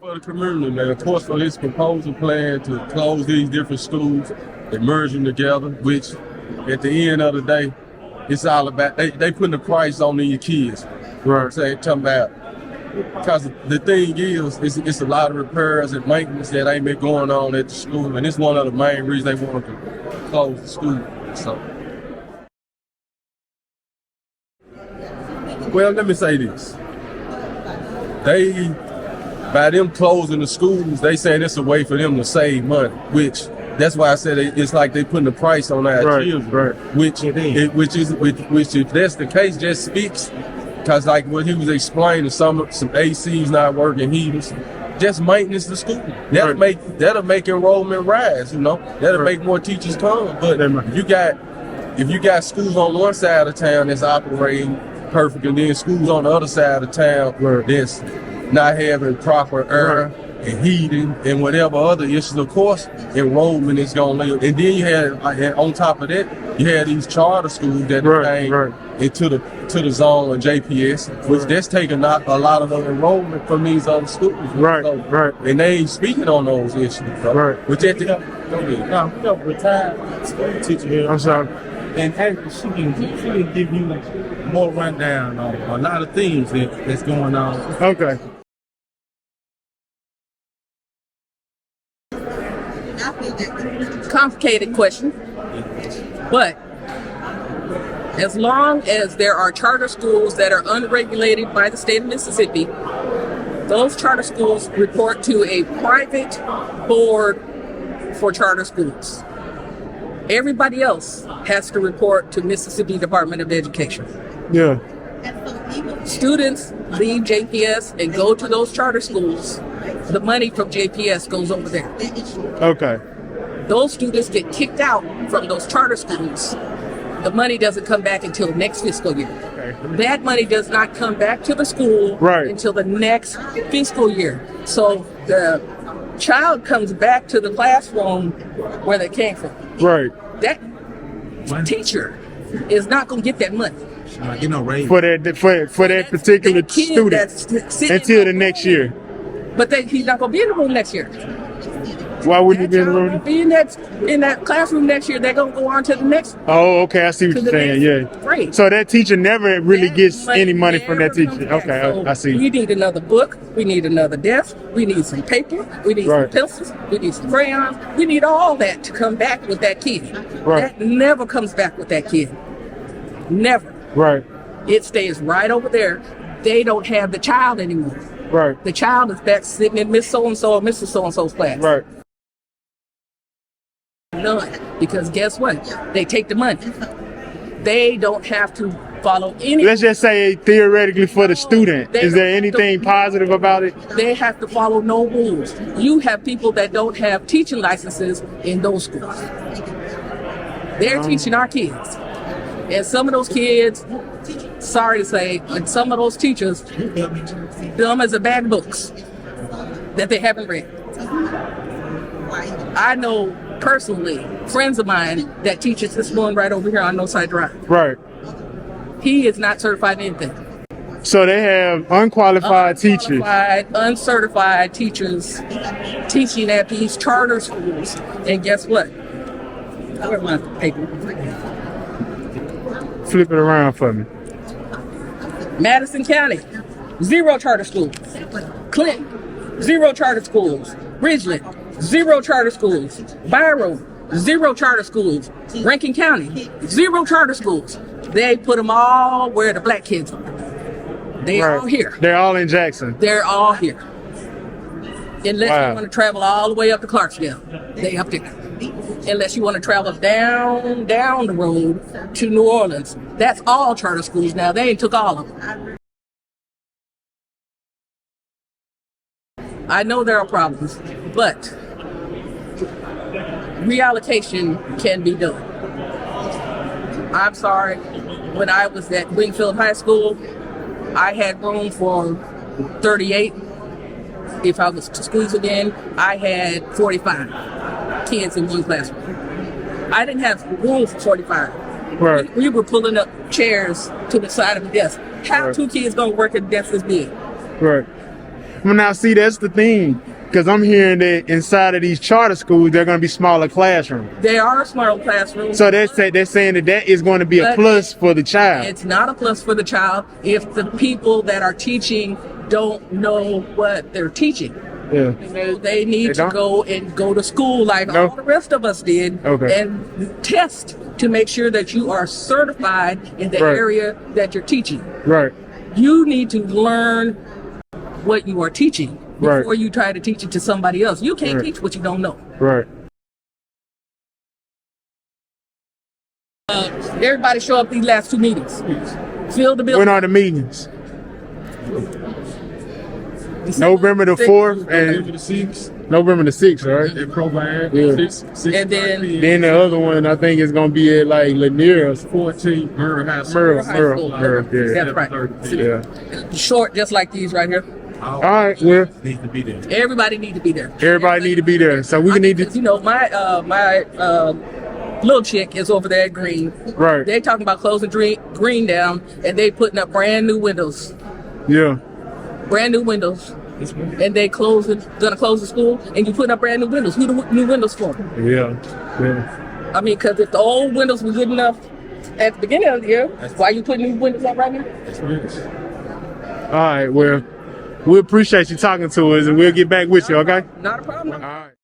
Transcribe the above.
For the community, man. Of course, for this proposal plan to close these different schools and merge them together, which at the end of the day, it's all about, they putting the price on these kids. You know what I'm saying? Talking about, because the thing is, it's a lot of repairs and maintenance that ain't been going on at the school, and it's one of the main reasons they wanted to close the school. So, well, let me say this. By them closing the schools, they saying it's a way for them to save money, which that's why I said it's like they putting the price on our children. Right. Which if that's the case, just speaks, because like what he was explaining, some ACs not working, heaters, just maintenance the school. That'll make enrollment rise. That'll make more teachers come. But if you got schools on one side of town that's operating perfect, and then schools on the other side of town that's not having proper air and heating and whatever other issues, of course, enrollment is going to live. And then you had, on top of that, you had these charter schools that came into the zone of JPS, which that's taking a lot of the enrollment from these other schools. And they ain't speaking on those issues. Which at the retired school teacher here. I'm sorry. And actually, she can give you more rundown on a lot of things that's going on. Okay. Complicated question, but as long as there are charter schools that are unregulated by the state of Mississippi, those charter schools report to a private board for charter schools. Everybody else has to report to Mississippi Department of Education. Yeah. Students leave JPS and go to those charter schools. The money from JPS goes over there. Okay. Those students get kicked out from those charter schools. The money doesn't come back until next fiscal year. Okay. That money does not come back to the school until the next fiscal year. So the child comes back to the classroom where they came from. Right. That teacher is not going to get that money. For that particular student until the next year. But he's not going to be in the room next year. Why wouldn't he be in the room? Be in that classroom next year. They're gonna go on to the next. Oh, okay. I see what you're saying. Yeah. Great. So that teacher never really gets any money from that teacher. Okay, so I see. We need another book. We need another desk. We need some paper. We need some pencils. We need some crayons. We need all that to come back with that kid. That never comes back with that kid. Never. Right. It stays right over there. They don't have the child anymore. Right. The child is back sitting in Miss So-and-so or Mrs. So-and-so's class. Right. None. Because guess what? They take the money. They don't have to follow any. Let's just say theoretically for the student. Is there anything positive about it? They have to follow no rules. You have people that don't have teaching licenses in those schools. They're teaching our kids. And some of those kids, sorry to say, and some of those teachers, dumb as a bag of books that they haven't read. I know personally friends of mine that teaches this one right over here on Northside Drive. Right. He is not certified in anything. So they have unqualified teachers. Uncertified teachers teaching at these charter schools. And guess what? Where's my paper? Flip it around for me. Madison County, 0 charter schools. Clinton, 0 charter schools. Ridgeland, 0 charter schools. Byron, 0 charter schools. Rankin County, 0 charter schools. They put them all where the black kids are. They're all here. They're all in Jackson. They're all here. Unless you want to travel all the way up to Clarksville, they up there. Unless you want to travel down the road to New Orleans. That's all charter schools now. They ain't took all of them. I know there are problems, but reallocation can be done. I'm sorry, when I was at Wingfield High School, I had room for 38. If I was to squeeze it in, I had 45 kids in one classroom. I didn't have room for 45. Right. We were pulling up chairs to the side of the desk. How 2 kids gonna work at a desk this big? Right. Well, now see, that's the thing, because I'm hearing that inside of these charter schools, they're going to be smaller classrooms. They are smaller classrooms. So they're saying that is going to be a But plus for the child. It's not a plus for the child if the people that are teaching don't know what they're teaching. Yeah. They need They to don't? go to school like No. all the rest of us did, Okay. and test to make sure that you are certified in the Right. area that you're teaching. Right. You need to learn what you are teaching Right. before you try to teach it to somebody else. You can't Right. teach what you don't know. Right. Everybody show up these last 2 meetings. Fill the When building. are the meetings? December November the 6th. 4th November and the 6th, November the 6th, right? that program, Yeah. 6 And then- Then the other one, I think, is going to be at like Lanier. 14, Murray High School. Merle, High School. yeah. That's right. Yeah. Short, just like these right here. All right, well, Need to be there. Everybody need to be there. everybody need to be there. So we need Because, to, you know, my little chick is over there at Green. right, They talking about closing Green down, and they putting up brand new windows, yeah, and they gonna close the school, and you putting up brand new windows. Who the new windows for? yeah. I mean, because if the old windows were good enough at the beginning of the year, why you putting new windows up right now? All right, well, we appreciate you talking to us, and we'll get back with you, okay? Not a problem. All right.